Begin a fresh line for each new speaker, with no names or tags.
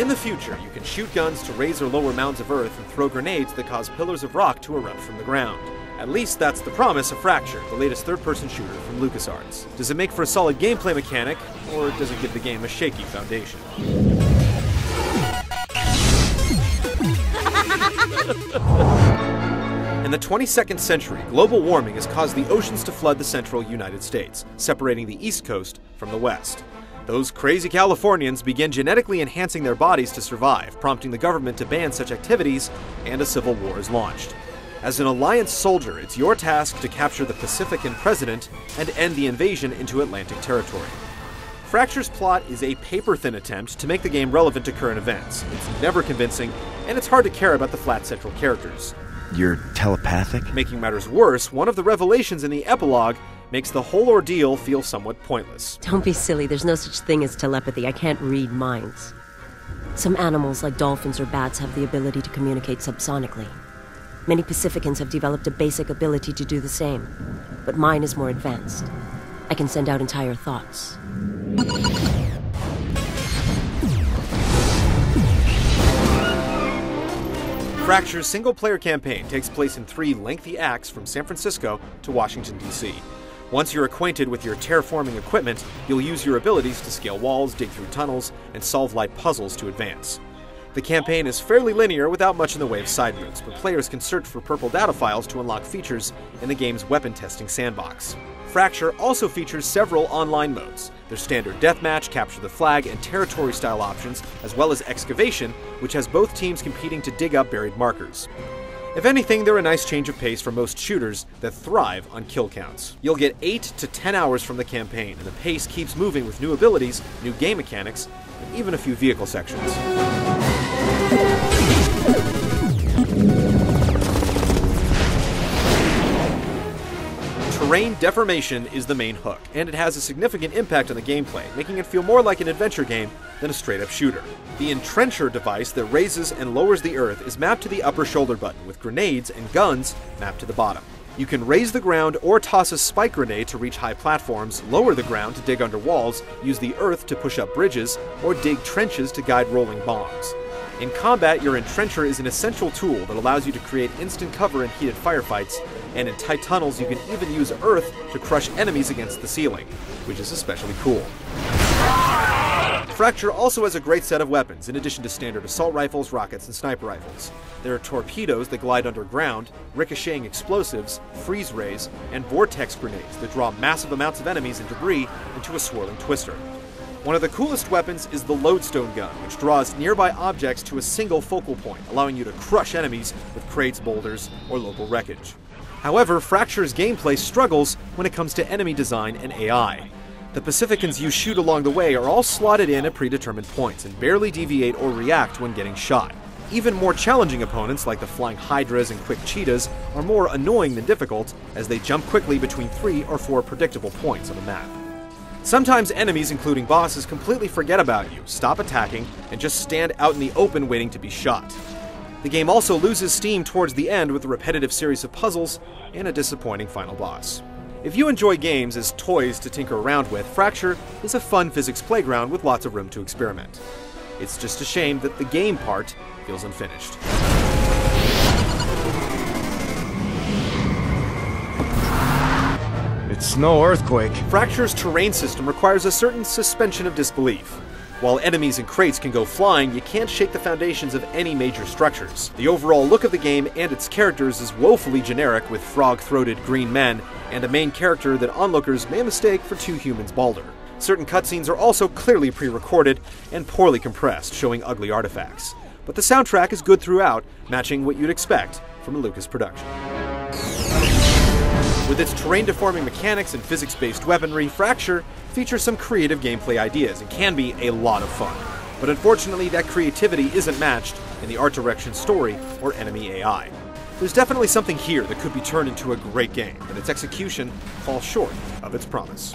In the future, you can shoot guns to raise or lower mounds of earth and throw grenades that cause pillars of rock to erupt from the ground. At least that's the promise of Fracture, the latest third-person shooter from LucasArts. Does it make for a solid gameplay mechanic, or does it give the game a shaky foundation? In the 22nd century, global warming has caused the oceans to flood the central United States, separating the East Coast from the West. Those crazy Californians began genetically enhancing their bodies to survive, prompting the government to ban such activities, and a civil war is launched. As an Alliance soldier, it's your task to capture the Pacifican president and end the invasion into Atlantic territory. Fracture's plot is a paper-thin attempt to make the game relevant to current events. It's never convincing, and it's hard to care about the flat central characters.
You're telepathic?
Making matters worse, one of the revelations in the epilogue makes the whole ordeal feel somewhat pointless.
Don't be silly, there's no such thing as telepathy. I can't read minds. Some animals, like dolphins or bats, have the ability to communicate subsonically. Many Pacificans have developed a basic ability to do the same, but mine is more advanced. I can send out entire thoughts.
Fracture's single-player campaign takes place in 3 lengthy acts from San Francisco to Washington, D.C. Once you're acquainted with your terraforming equipment, you'll use your abilities to scale walls, dig through tunnels, and solve light puzzles to advance. The campaign is fairly linear without much in the way of side routes, but players can search for purple data files to unlock features in the game's weapon testing sandbox. Fracture also features several online modes. There's standard deathmatch, capture the flag, and territory-style options, as well as excavation, which has both teams competing to dig up buried markers. If anything, they're a nice change of pace for most shooters that thrive on kill counts. You'll get 8 to 10 hours from the campaign, and the pace keeps moving with new abilities, new game mechanics, and even a few vehicle sections. Terrain deformation is the main hook, and it has a significant impact on the gameplay, making it feel more like an adventure game than a straight-up shooter. The entrencher device that raises and lowers the earth is mapped to the upper shoulder button, with grenades and guns mapped to the bottom. You can raise the ground or toss a spike grenade to reach high platforms, lower the ground to dig under walls, use the earth to push up bridges, or dig trenches to guide rolling bombs. In combat, your entrencher is an essential tool that allows you to create instant cover in heated firefights, and in tight tunnels you can even use earth to crush enemies against the ceiling, which is especially cool. Fracture also has a great set of weapons, in addition to standard assault rifles, rockets, and sniper rifles. There are torpedoes that glide underground, ricocheting explosives, freeze rays, and vortex grenades that draw massive amounts of enemies and debris into a swirling twister. One of the coolest weapons is the lodestone gun, which draws nearby objects to a single focal point, allowing you to crush enemies with crates, boulders, or local wreckage. However, Fracture's gameplay struggles when it comes to enemy design and AI. The Pacificans you shoot along the way are all slotted in at predetermined points and barely deviate or react when getting shot. Even more challenging opponents, like the flying hydras and quick cheetahs, are more annoying than difficult, as they jump quickly between 3 or 4 predictable points on the map. Sometimes enemies, including bosses, completely forget about you, stop attacking, and just stand out in the open waiting to be shot. The game also loses steam towards the end with a repetitive series of puzzles and a disappointing final boss. If you enjoy games as toys to tinker around with, Fracture is a fun physics playground with lots of room to experiment. It's just a shame that the game part feels unfinished.
It's no earthquake.
Fracture's terrain system requires a certain suspension of disbelief. While enemies and crates can go flying, you can't shake the foundations of any major structures. The overall look of the game and its characters is woefully generic, with frog-throated green men and a main character that onlookers may mistake for 2 humans balder. Certain cutscenes are also clearly pre-recorded and poorly compressed, showing ugly artifacts. But the soundtrack is good throughout, matching what you'd expect from a Lucas production. With its terrain-deforming mechanics and physics-based weaponry, Fracture features some creative gameplay ideas and can be a lot of fun. But unfortunately, that creativity isn't matched in the art direction, story, or enemy AI. There's definitely something here that could be turned into a great game, but its execution falls short of its promise.